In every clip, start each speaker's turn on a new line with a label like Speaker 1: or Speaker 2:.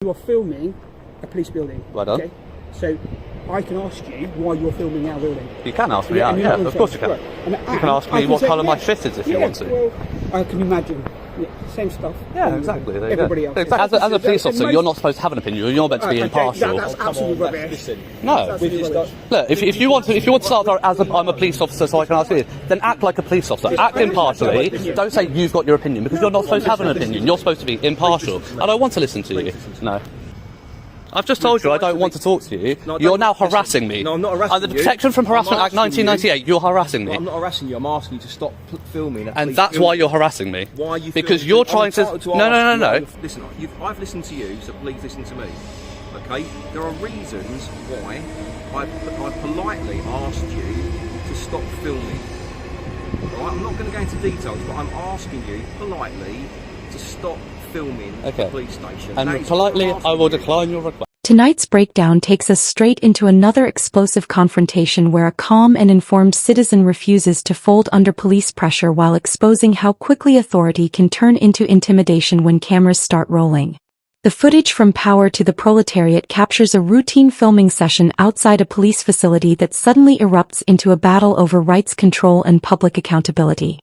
Speaker 1: You are filming a police building.
Speaker 2: Well done.
Speaker 1: Okay? So I can ask you why you're filming our building.
Speaker 2: You can ask me, yeah, of course you can.
Speaker 1: Right.
Speaker 2: You can ask me what colour my fit is if you want to.
Speaker 1: Well, I can imagine. Yeah, same stuff.
Speaker 2: Yeah, exactly.
Speaker 1: Everybody else.
Speaker 2: Exactly. As a police officer, you're not supposed to have an opinion. You're meant to be impartial.
Speaker 1: That's absolutely rubbish.
Speaker 2: No. Look, if you want to start as I'm a police officer, so I can ask you, then act like a police officer. Act impartially. Don't say you've got your opinion because you're not supposed to have an opinion. You're supposed to be impartial. I don't want to listen to you. No. I've just told you I don't want to talk to you. You're now harassing me.
Speaker 3: No, I'm not harassing you.
Speaker 2: Under the Protection from Harassment Act 1998, you're harassing me.
Speaker 3: I'm not harassing you. I'm asking you to stop filming.
Speaker 2: And that's why you're harassing me.
Speaker 3: Why are you?
Speaker 2: Because you're trying to. No.
Speaker 3: Listen, I've listened to you, so please listen to me. Okay? There are reasons why I've politely asked you to stop filming. Right? I'm not going to go into details, but I'm asking you politely to stop filming the police station.
Speaker 2: And politely, I will decline your request.
Speaker 4: Tonight's breakdown takes us straight into another explosive confrontation where a calm and informed citizen refuses to fold under police pressure while exposing how quickly authority can turn into intimidation when cameras start rolling. The footage from Power to the Proletariat captures a routine filming session outside a police facility that suddenly erupts into a battle over rights control and public accountability.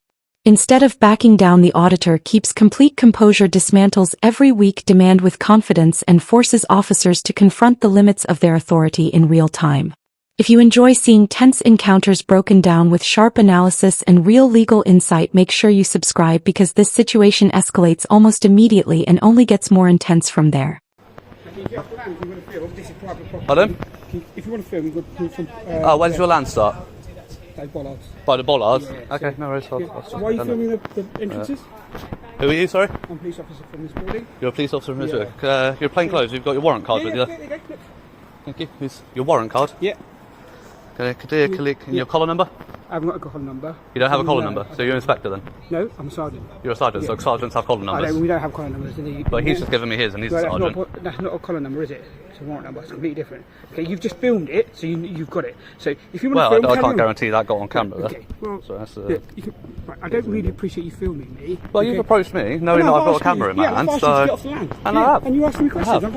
Speaker 4: Instead of backing down, the auditor keeps complete composure, dismantles every weak demand with confidence, and forces officers to confront the limits of their authority in real time. If you enjoy seeing tense encounters broken down with sharp analysis and real legal insight, make sure you subscribe because this situation escalates almost immediately and only gets more intense from there.
Speaker 2: Pardon?
Speaker 1: If you want to film, you go from...
Speaker 2: when does your land start?
Speaker 1: Bollards.
Speaker 2: By the bollards?
Speaker 1: Yeah,
Speaker 2: okay, no worries.
Speaker 1: So why are you filming the entrances?
Speaker 2: Who are you, sorry?
Speaker 1: I'm a police officer from this building.
Speaker 2: You're a police officer from this building? You're plain clothes, you've got your warrant card with you?
Speaker 1: There you go.
Speaker 2: Thank you. Your warrant card?
Speaker 1: Yeah.
Speaker 2: Could you your collar number?
Speaker 1: I haven't got a collar number.
Speaker 2: You don't have a collar number, so you're an inspector then?
Speaker 1: No, I'm a sergeant.
Speaker 2: You're a sergeant, so sergeants have collar numbers?
Speaker 1: We don't have collar numbers.
Speaker 2: But he's just given me his and he's a sergeant.
Speaker 1: That's not a collar number, is it? It's a warrant number, it's completely different. Okay, you've just filmed it, so you've got it. So if you want to film...
Speaker 2: I can't guarantee that got on camera.
Speaker 1: Okay, well,
Speaker 2: so that's,
Speaker 1: I don't really appreciate you filming me.
Speaker 2: Well, you've approached me, knowing that I've got a camera in my hand,
Speaker 1: so... Yeah, I've asked you to get off the land.
Speaker 2: And I have.
Speaker 1: And you asked me questions, I've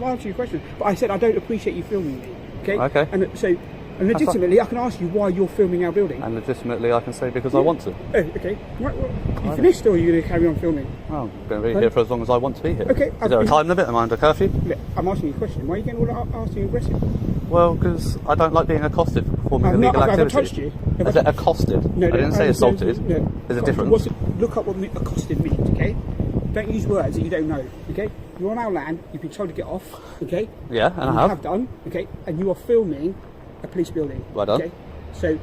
Speaker 1: answered your questions. But I said I don't appreciate you filming me, okay?
Speaker 2: Okay.
Speaker 1: And so... And legitimately, I can ask you why you're filming our building.
Speaker 2: And legitimately, I can say because I want to.
Speaker 1: Oh, okay. Right, you finished, or are you going to carry on filming?
Speaker 2: Well, I'm going to be here for as long as I want to be here.
Speaker 1: Okay.
Speaker 2: Is there a time limit? Am I under curfew?
Speaker 1: I'm asking you a question. Why are you getting all asking aggressive?
Speaker 2: Well, because I don't like being accosted for performing illegal activity.
Speaker 1: I've touched you.
Speaker 2: Is it accosted?
Speaker 1: No,
Speaker 2: I didn't say assaulted.
Speaker 1: No.
Speaker 2: There's a difference.
Speaker 1: Look up what accosted means, okay? Don't use words that you don't know, okay? You're on our land, you've been told to get off, okay?
Speaker 2: Yeah, and I have.
Speaker 1: You have done, okay? And you are filming a police building.
Speaker 2: Well done.
Speaker 1: Okay? So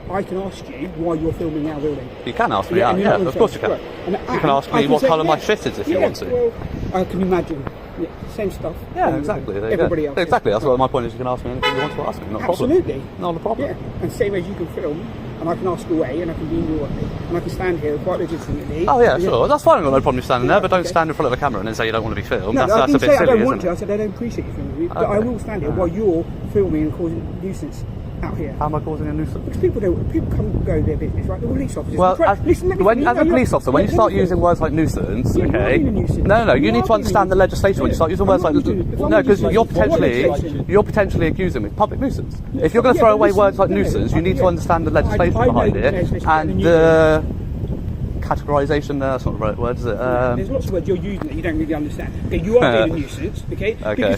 Speaker 1: I can ask you why you're filming our building.
Speaker 2: You can ask me, yeah, of course you can. You can ask me what colour my fit is if you want to.
Speaker 1: Well, I can imagine. Yeah, same stuff.
Speaker 2: Yeah, exactly.
Speaker 1: Everybody else.
Speaker 2: Exactly. That's what my point is. You can ask me anything you want to ask me. Not a problem.
Speaker 1: Absolutely.
Speaker 2: Not a problem.
Speaker 1: Yeah. And same as you can film, and I can ask away, and I can be in your way, and I can stand here quite legitimately.
Speaker 2: Oh yeah, sure. That's fine. I've got no problem standing there, but don't stand in front of a camera and then say you don't want to be filmed.
Speaker 1: No,
Speaker 2: that's a bit silly,
Speaker 1: I don't want
Speaker 2: isn't
Speaker 1: to.
Speaker 2: it?
Speaker 1: I said I don't appreciate you filming me, but I will stand here while you're filming and causing nuisance out here.
Speaker 2: How am I causing a nuisance?
Speaker 1: Because people come and go their business, right? The police officers.
Speaker 2: Well, as a police officer, when you start using words like nuisance, okay? No, you need to understand the legislation when you start using words like no, because you're potentially accusing me of public nuisance. If you're going to throw away words like nuisance, you need to understand the legislation behind it and the categorisation. That's not the right word, is it?
Speaker 1: There's lots of words you're using that you don't really understand. Okay, you are being a nuisance. Okay.
Speaker 2: Okay.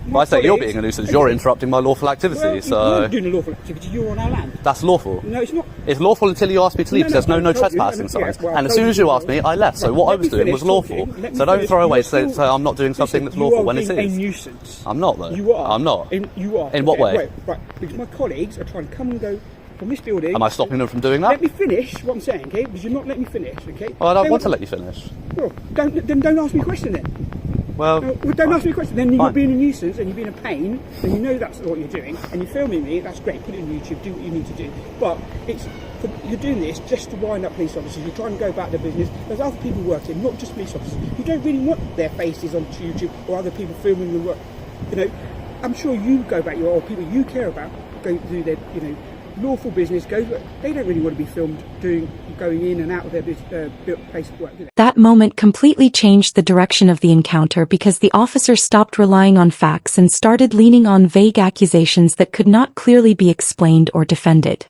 Speaker 2: Well, I say you're being a nuisance. You're interrupting my lawful activity.
Speaker 1: Well,
Speaker 2: so
Speaker 1: you're doing a lawful activity. You're on our land.
Speaker 2: That's lawful.
Speaker 1: No, it's not.
Speaker 2: It's lawful until you ask me to leave. There's no trespassing signs. And as soon as you asked me, I left. So what I was doing was lawful. So don't throw away say I'm not doing something that's lawful when it is.
Speaker 1: You are being a nuisance.
Speaker 2: I'm not though.
Speaker 1: You are.
Speaker 2: I'm not.
Speaker 1: You are.
Speaker 2: In what way?
Speaker 1: Right. Because my colleagues are trying to come and go from this building.
Speaker 2: Am I stopping them from doing that?
Speaker 1: Let me finish what I'm saying, okay? Because you're not letting me finish, okay?
Speaker 2: Well, I don't want to let you finish.
Speaker 1: Well, don't ask me a question then.
Speaker 2: Well,
Speaker 1: don't ask me a question. Then you're being a nuisance and you're being a pain, and you know that's what you're doing, and you're filming me. That's great. Put it on YouTube. Do what you need to do. But you're doing this just to wind up police officers. You're trying to go about their business. There's other people working, not just police officers. You don't really want their faces on YouTube or other people filming them work. You know, I'm sure you go about your people you care about go do their lawful business goes. They don't really want to be filmed going in and out of their place of work, do they?
Speaker 4: That moment completely changed the direction of the encounter because the officer stopped relying on facts and started leaning on vague accusations that could not clearly be explained or defended.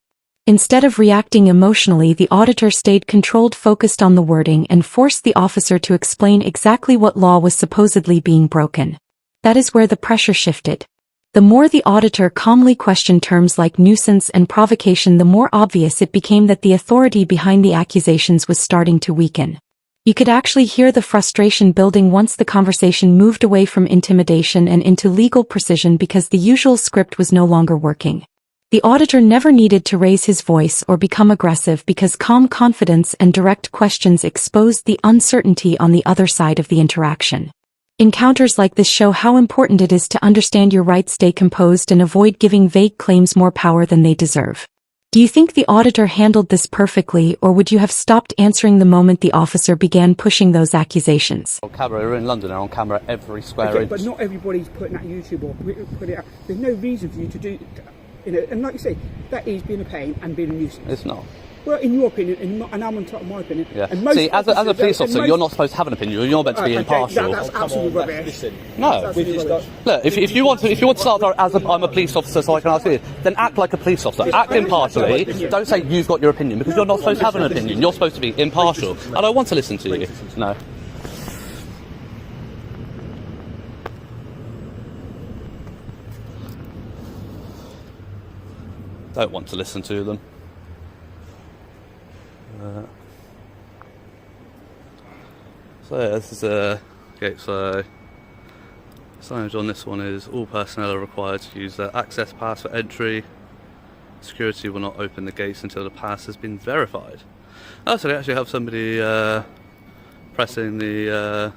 Speaker 4: Instead of reacting emotionally, the auditor stayed controlled, focused on the wording, and forced the officer to explain exactly what law was supposedly being broken. That is where the pressure shifted. The more the auditor calmly questioned terms like nuisance and provocation, the more obvious it became that the authority behind the accusations was starting to weaken. You could actually hear the frustration building once the conversation moved away from intimidation and into legal precision because the usual script was no longer working. The auditor never needed to raise his voice or become aggressive because calm confidence and direct questions exposed the uncertainty on the other side of the interaction. Encounters like this show how important it is to understand your rights, stay composed, and avoid giving vague claims more power than they deserve. Do you think the auditor handled this perfectly, or would you have stopped answering the moment the officer began pushing those accusations?
Speaker 2: On camera, we're in London, and on camera every square inch.
Speaker 1: But not everybody's putting that YouTube or put it out. There's no reason for you to do. And like you say, that is being a pain and being a nuisance.
Speaker 2: It's not.
Speaker 1: Well, in your opinion, and I'm on top of my opinion.
Speaker 2: Yeah.
Speaker 1: And most
Speaker 2: See, as a police officer, you're not supposed to have an opinion. You're meant to be impartial.
Speaker 1: That's absolutely rubbish.
Speaker 3: Listen,
Speaker 2: no. Look, if you want to start as I'm a police officer, so I can ask you, then act like a police officer. Act impartially. Don't say you've got your opinion, because you're not supposed to have an opinion. You're supposed to be impartial. I don't want to listen to you. No. Don't want to listen to them. So yeah, this is okay, so signage on this one is all personnel are required to use their access pass for entry. Security will not open the gates until the pass has been verified. Oh, so they actually have somebody pressing the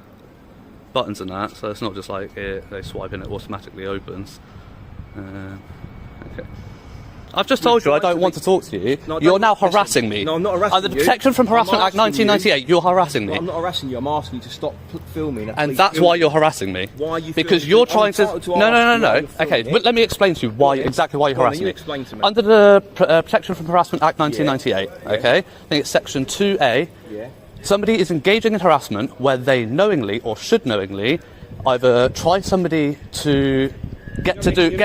Speaker 2: buttons and that, so it's not just like they swipe and it automatically opens. Okay. I've just told you I don't want to talk to you. No, you're now harassing me.
Speaker 3: No, I'm not harassing you.
Speaker 2: Under the Protection from Harassment Act 1998, you're harassing me.
Speaker 3: No, I'm not harassing you. I'm asking you to stop filming.
Speaker 2: And that's why you're harassing me.
Speaker 3: Why are you?
Speaker 2: Because you're trying to. No. Okay, but let me explain to you exactly why you're harassing me.
Speaker 3: Explain to me.
Speaker 2: Under the Protection from Harassment Act 1998, okay, I think it's section 2A.
Speaker 3: Yeah.
Speaker 2: Somebody is engaging in harassment where they knowingly or should knowingly either try somebody to get somebody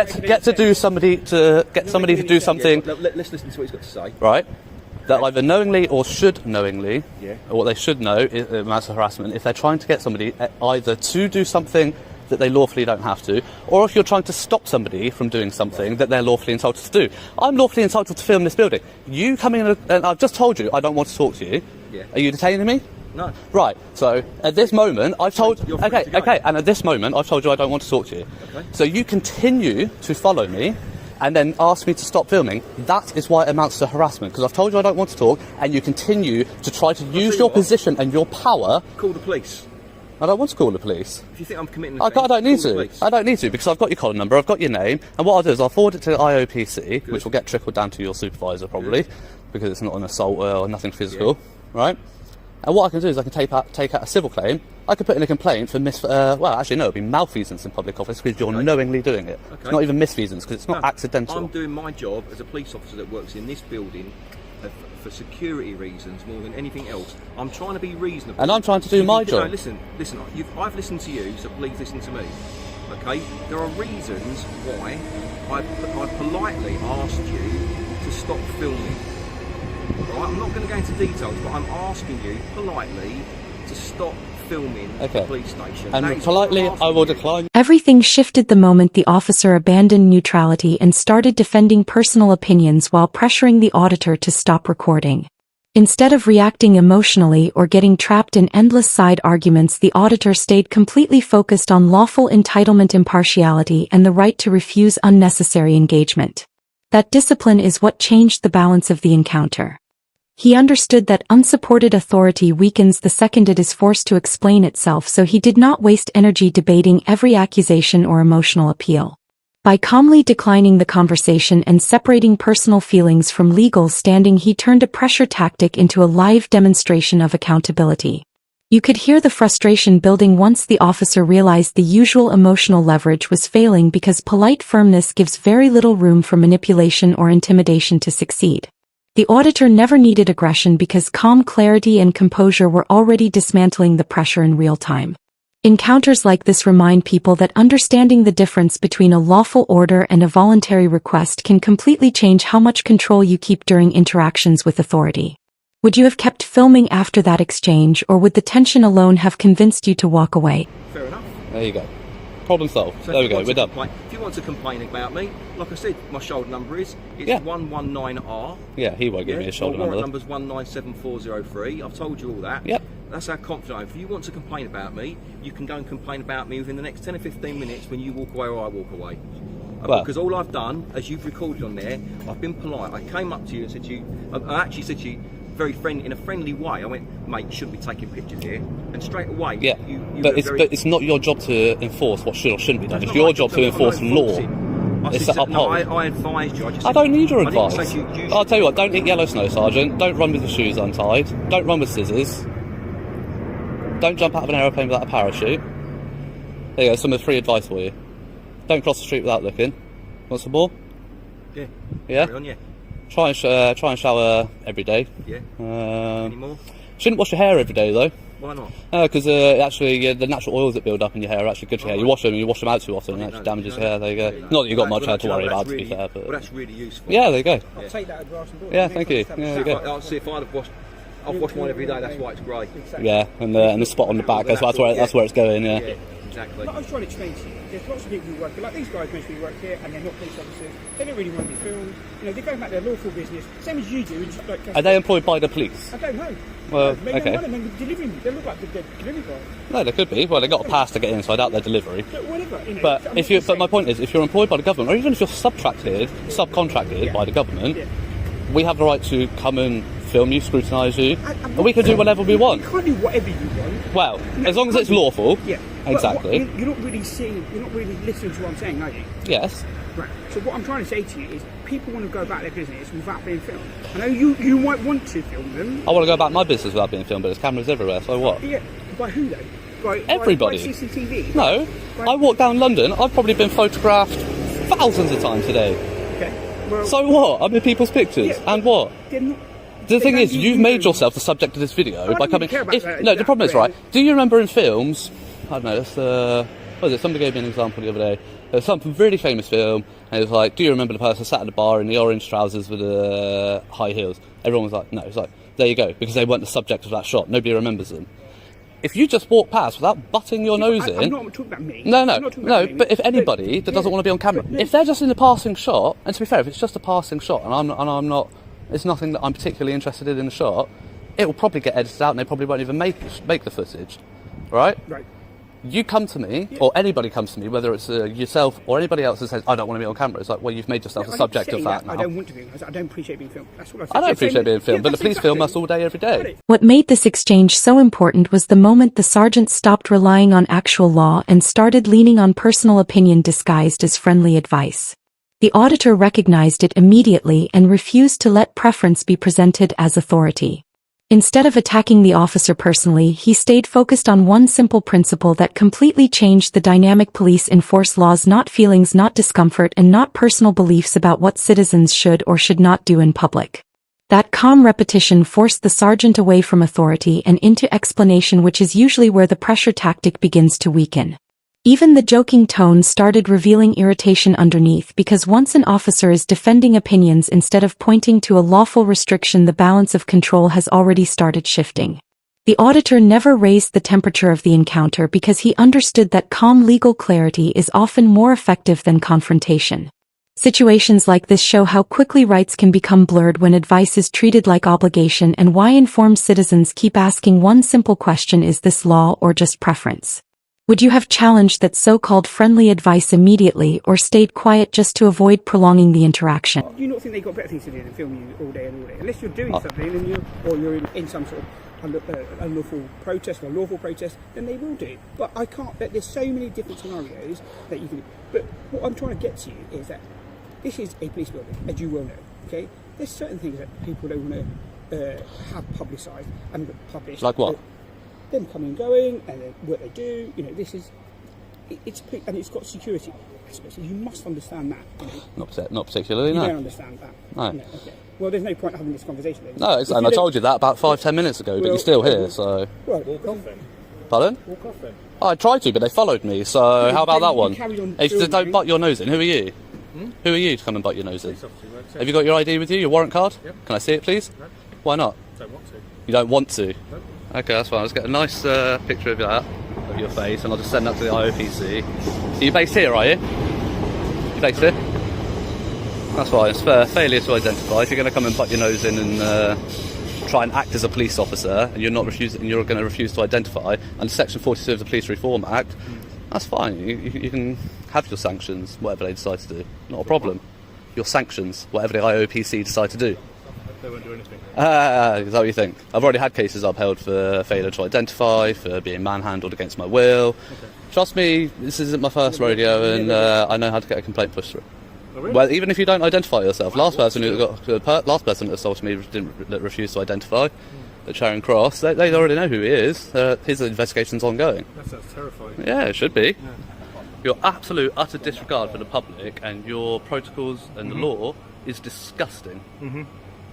Speaker 2: to do something.
Speaker 3: Let's listen to what he's got to say.
Speaker 2: Right. That either knowingly or should knowingly,
Speaker 3: yeah.
Speaker 2: or what they should know is amounts of harassment. If they're trying to get somebody either to do something that they lawfully don't have to, or if you're trying to stop somebody from doing something that they're lawfully entitled to do. I'm lawfully entitled to film this building. You come in and I've just told you I don't want to talk to you.
Speaker 3: Yeah.
Speaker 2: Are you detaining me?
Speaker 3: No.
Speaker 2: Right. So at this moment, I've told. Okay. And at this moment, I've told you I don't want to talk to you.
Speaker 3: Okay.
Speaker 2: So you continue to follow me, and then ask me to stop filming. That is why it amounts to harassment. Because I've told you I don't want to talk, and you continue to try to use your position and your power.
Speaker 3: Call the police.
Speaker 2: I don't want to call the police.
Speaker 3: If you think I'm committing,
Speaker 2: I don't need to. I don't need to because I've got your collar number, I've got your name, and what I'll do is I'll forward it to the IOPC, which will get trickled down to your supervisor probably, because it's not an assault or nothing physical, right? And what I can do is I can take out a civil claim. I could put in a complaint for well, actually no, it'd be malfeasance in public office because you're knowingly doing it. Okay. It's not even misfeasance because it's not accidental.
Speaker 3: I'm doing my job as a police officer that works in this building for security reasons more than anything else. I'm trying to be reasonable.
Speaker 2: And I'm trying to do my job.
Speaker 3: No, listen. I've listened to you, so please listen to me. Okay? There are reasons why I politely asked you to stop filming. Right? I'm not going to go into details, but I'm asking you politely to stop filming the police station.
Speaker 2: And politely, I will decline.
Speaker 4: Everything shifted the moment the officer abandoned neutrality and started defending personal opinions while pressuring the auditor to stop recording. Instead of reacting emotionally or getting trapped in endless side arguments, the auditor stayed completely focused on lawful entitlement, impartiality, and the right to refuse unnecessary engagement. That discipline is what changed the balance of the encounter. He understood that unsupported authority weakens the second it is forced to explain itself, so he did not waste energy debating every accusation or emotional appeal. By calmly declining the conversation and separating personal feelings from legal standing, he turned a pressure tactic into a live demonstration of accountability. You could hear the frustration building once the officer realized the usual emotional leverage was failing because polite firmness gives very little room for manipulation or intimidation to succeed. The auditor never needed aggression because calm clarity and composure were already dismantling the pressure in real time. Encounters like this remind people that understanding the difference between a lawful order and a voluntary request can completely change how much control you keep during interactions with authority. Would you have kept filming after that exchange, or would the tension alone have convinced you to walk away?
Speaker 3: Fair enough.
Speaker 2: There you go. Problem solved.
Speaker 3: So
Speaker 2: there we go, we're done.
Speaker 3: If you want to complain about me, like I said, my shoulder number is 119R.
Speaker 2: Yeah, he won't give me a shoulder number.
Speaker 3: My number's 197403. I've told you all that.
Speaker 2: Yep.
Speaker 3: That's how confident I am. If you want to complain about me, you can go and complain about me within the next 10 or 15 minutes when you walk away or I walk away. Because all I've done, as you've recorded on there, I've been polite. I came up to you and said to you, I actually said to you, in a friendly way, I went, mate, you shouldn't be taking pictures here. And straight away,
Speaker 2: but it's not your job to enforce what should or shouldn't be done. It's your job to enforce law. It's to uphold.
Speaker 3: I advised you.
Speaker 2: I don't need your advice. I'll tell you what, don't eat yellow snow, Sergeant. Don't run with your shoes untied. Don't run with scissors. Don't jump out of an aeroplane without a parachute. There you go, some of the free advice for you. Don't cross the street without looking. Want some more?
Speaker 3: Yeah.
Speaker 2: Yeah?
Speaker 3: Carry on, yeah.
Speaker 2: Try and shower every day.
Speaker 3: Yeah. Any more?
Speaker 2: Shouldn't wash your hair every day though.
Speaker 3: Why not?
Speaker 2: Because actually the natural oils that build up in your hair are actually good for your hair. You wash them out too often and it actually damages your hair. There you go. Not that you've got much hair to worry about, to be fair. But
Speaker 3: well, that's really useful.
Speaker 2: Yeah, there you go.
Speaker 1: I'll take that advice on board.
Speaker 2: Yeah, thank you. Yeah, there you go.
Speaker 3: I'll see if I've washed mine every day. That's why it's grey.
Speaker 1: Exactly.
Speaker 2: Yeah, and the spot on the back. That's where it's going. Yeah.
Speaker 3: Exactly.
Speaker 1: Like I was trying to explain to you, there's lots of people who work, like these guys mostly work here and they're not police officers, they don't really want to be filmed, they're going back their lawful business, same as you do. And just, like,
Speaker 2: Are they employed by the police?
Speaker 1: I don't know.
Speaker 2: Well,
Speaker 1: maybe
Speaker 2: okay.
Speaker 1: One of them delivering, they look like the delivery guy.
Speaker 2: No, they could be. Well, they got a pass to get in, so I doubt their delivery.
Speaker 1: But whatever,
Speaker 2: But my point is, if you're employed by the government, or even if you're subcontracted by the government, we have the right to come and film you, scrutinise you, and we can do whatever we want.
Speaker 1: You can't do whatever you want.
Speaker 2: Well, as long as it's lawful.
Speaker 1: Yeah.
Speaker 2: Exactly.
Speaker 1: You're not really listening to what I'm saying, are you?
Speaker 2: Yes.
Speaker 1: Right. So what I'm trying to say to you is, people want to go about their business without being filmed. I know you might want to film them.
Speaker 2: I want to go about my business without being filmed, but there's cameras everywhere, so what?
Speaker 1: Yeah. By who though? By
Speaker 2: everybody.
Speaker 1: By CCTV?
Speaker 2: No. I walk down London, I've probably been photographed thousands of times today.
Speaker 1: Okay. Well,
Speaker 2: so what? I'm in people's pictures. And what? The thing is, you've made yourself the subject of this video by coming. The problem is, right? Do you remember in films? I don't know. What was it? Somebody gave me an example the other day. There was some really famous film, and it was like, do you remember the person sat at the bar in the orange trousers with the high heels? Everyone was like, no. It's like, there you go, because they weren't the subject of that shot. Nobody remembers them. If you just walk past without butting your nose in...
Speaker 1: I'm not talking about me.
Speaker 2: No, but if anybody that doesn't want to be on camera, if they're just in a passing shot, and to be fair, if it's just a passing shot, and I'm not, it's nothing that I'm particularly interested in the shot, it will probably get edited out, and they probably won't even make the footage, right?
Speaker 1: Right.
Speaker 2: You come to me, or anybody comes to me, whether it's yourself or anybody else that says, I don't want to be on camera. It's like, well, you've made yourself the subject of that now.
Speaker 1: I don't want to be. I don't appreciate being filmed. That's what I said.
Speaker 2: I don't appreciate being filmed, but the police film us all day, every day.
Speaker 4: What made this exchange so important was the moment the sergeant stopped relying on actual law and started leaning on personal opinion disguised as friendly advice. The auditor recognized it immediately and refused to let preference be presented as authority. Instead of attacking the officer personally, he stayed focused on one simple principle that completely changed the dynamic. Police enforce laws, not feelings, not discomfort, and not personal beliefs about what citizens should or should not do in public. That calm repetition forced the sergeant away from authority and into explanation, which is usually where the pressure tactic begins to weaken. Even the joking tone started revealing irritation underneath, because once an officer is defending opinions instead of pointing to a lawful restriction, the balance of control has already started shifting. The auditor never raised the temperature of the encounter because he understood that calm legal clarity is often more effective than confrontation. Situations like this show how quickly rights can become blurred when advice is treated like obligation, and why informed citizens keep asking one simple question: is this law or just preference? Would you have challenged that so-called friendly advice immediately, or stayed quiet just to avoid prolonging the interaction?
Speaker 1: Do you not think they've got better things to do than film you all day and all day? Unless you're doing something and you're in some sort of unlawful protest or lawful protest, then they will do. But I can't. There's so many different scenarios that you can do. But what I'm trying to get to you is that this is a police building, as you well know. Okay, there's certain things that people don't want to have publicised and published.
Speaker 2: Like what?
Speaker 1: them coming and going, and then what they do. You know, this is and it's got security aspects. So you must understand that. You know.
Speaker 2: Not particularly.
Speaker 1: You
Speaker 2: No.
Speaker 1: don't understand that.
Speaker 2: No.
Speaker 1: Okay. Well, there's no point having this conversation then.
Speaker 2: No, and I told you that about 5-10 minutes ago, but you're still here. So.
Speaker 1: Well,
Speaker 5: Walk off then.
Speaker 2: Pardon?
Speaker 5: Walk off then.
Speaker 2: Oh, I tried to, but they followed me. So how about that one?
Speaker 1: carried on
Speaker 2: Hey, so don't
Speaker 1: filming.
Speaker 2: butt your nose in. Who are you? Who are you to come and butt your nose in? Have you got your ID with you? Your warrant card?
Speaker 5: Yep.
Speaker 2: Can I see it, please?
Speaker 5: No.
Speaker 2: Why not?
Speaker 5: Don't want to.
Speaker 2: You don't want to?
Speaker 5: Nope.
Speaker 2: Okay, that's fine. Let's get a nice picture of that, of your face, and I'll just send that to the IOPC. Are you based here, are you? You based here? That's fine. It's failure to identify. If you're going to come and butt your nose in and try and act as a police officer, and you're going to refuse to identify under Section 42 of the Police Reform Act, that's fine. You can have your sanctions, whatever they decide to do. Not a problem. Your sanctions, whatever the IOPC decide to do.
Speaker 5: They won't do anything.
Speaker 2: Is that what you think? I've already had cases upheld for failure to identify, for being manhandled against my will.
Speaker 5: Okay.
Speaker 2: Trust me, this isn't my first rodeo, and I know how to get a complaint pushed through.
Speaker 5: Oh, really?
Speaker 2: Well, even if you don't identify yourself, last person that assaulted me refused to identify at Charing Cross. They already know who he is. His investigation's ongoing.
Speaker 5: That sounds terrifying.
Speaker 2: Yeah, it should be.
Speaker 5: Yeah.
Speaker 2: Your absolute utter disregard for the public and your protocols and the law is disgusting.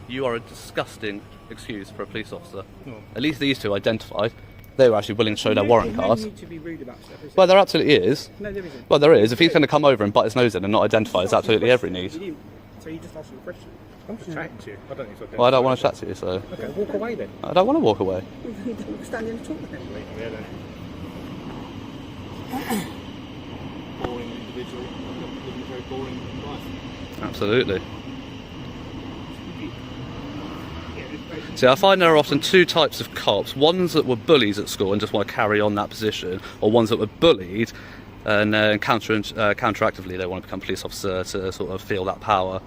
Speaker 2: You are a disgusting excuse for a police officer.
Speaker 5: Oh.
Speaker 2: At least these two identified. They were actually willing to show their warrant
Speaker 1: There's
Speaker 2: cards.
Speaker 1: no need to be rude about stuff, is there?
Speaker 2: Well, there absolutely is.
Speaker 1: No, there isn't.
Speaker 2: Well, there is. If he's going to come over and butt his nose in and not identify, it's absolutely every need.
Speaker 1: So you just asked me a question.
Speaker 5: I'm just chatting to you. I don't need to identify.
Speaker 2: Well, I don't want to chat to you, so
Speaker 5: Okay, walk away then.
Speaker 2: I don't want to walk away.
Speaker 1: Stand in and talk with him.
Speaker 5: Yeah, then. Boring individual. Living a very boring life.
Speaker 2: Absolutely. See, I find there are often two types of cops. Ones that were bullies at school and just want to carry on that position, or ones that were bullied and counteractively they want to become police officer to sort of feel that power.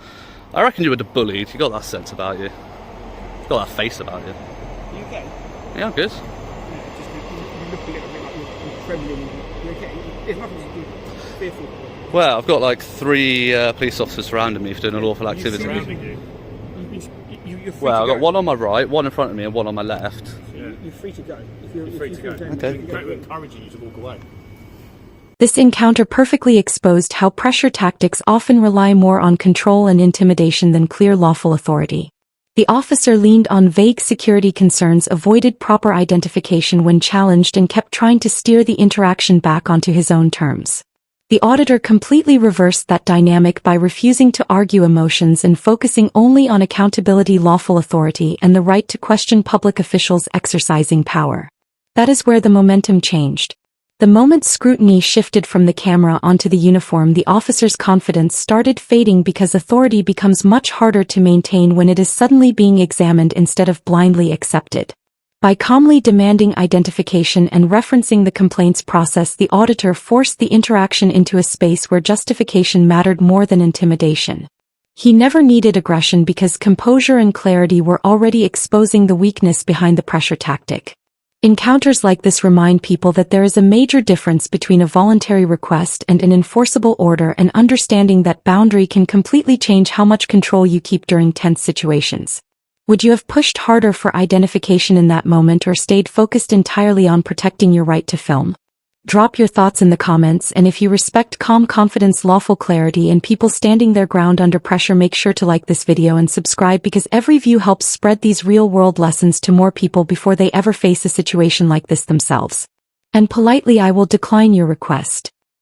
Speaker 2: I reckon you were the bullied. You got that sense about you. You got that face about you.
Speaker 1: Are you okay?
Speaker 2: Yeah, I'm good.
Speaker 1: Just you look a little bit like you're trembling. You're okay. There's nothing to be fearful.
Speaker 2: Well, I've got like 3 police officers surrounding me for doing an awful activity.
Speaker 5: Surrounding you.
Speaker 1: You're free
Speaker 2: Well,
Speaker 1: to
Speaker 2: I've
Speaker 1: go.
Speaker 2: got one on my right, one in front of me, and one on my left.
Speaker 5: Yeah.
Speaker 1: You're free to go.
Speaker 5: You're free to go.
Speaker 2: Okay.
Speaker 5: We're encouraging you to walk away.
Speaker 4: This encounter perfectly exposed how pressure tactics often rely more on control and intimidation than clear lawful authority. The officer leaned on vague security concerns, avoided proper identification when challenged, and kept trying to steer the interaction back onto his own terms. The auditor completely reversed that dynamic by refusing to argue emotions and focusing only on accountability, lawful authority, and the right to question public officials exercising power. That is where the momentum changed. The moment scrutiny shifted from the camera onto the uniform, the officer's confidence started fading because authority becomes much harder to maintain when it is suddenly being examined instead of blindly accepted. By calmly demanding identification and referencing the complaints process, the auditor forced the interaction into a space where justification mattered more than intimidation. He never needed aggression because composure and clarity were already exposing the weakness behind the pressure tactic. Encounters like this remind people that there is a major difference between a voluntary request and an enforceable order, and understanding that boundary can completely change how much control you keep during tense situations. Would you have pushed harder for identification in that moment, or stayed focused entirely on protecting your right to film? Drop your thoughts in the comments, and if you respect calm confidence, lawful clarity, and people standing their ground under pressure, make sure to like this video and subscribe, because every view helps spread these real-world lessons to more people before they ever face a situation like this themselves. And politely, I will decline your request.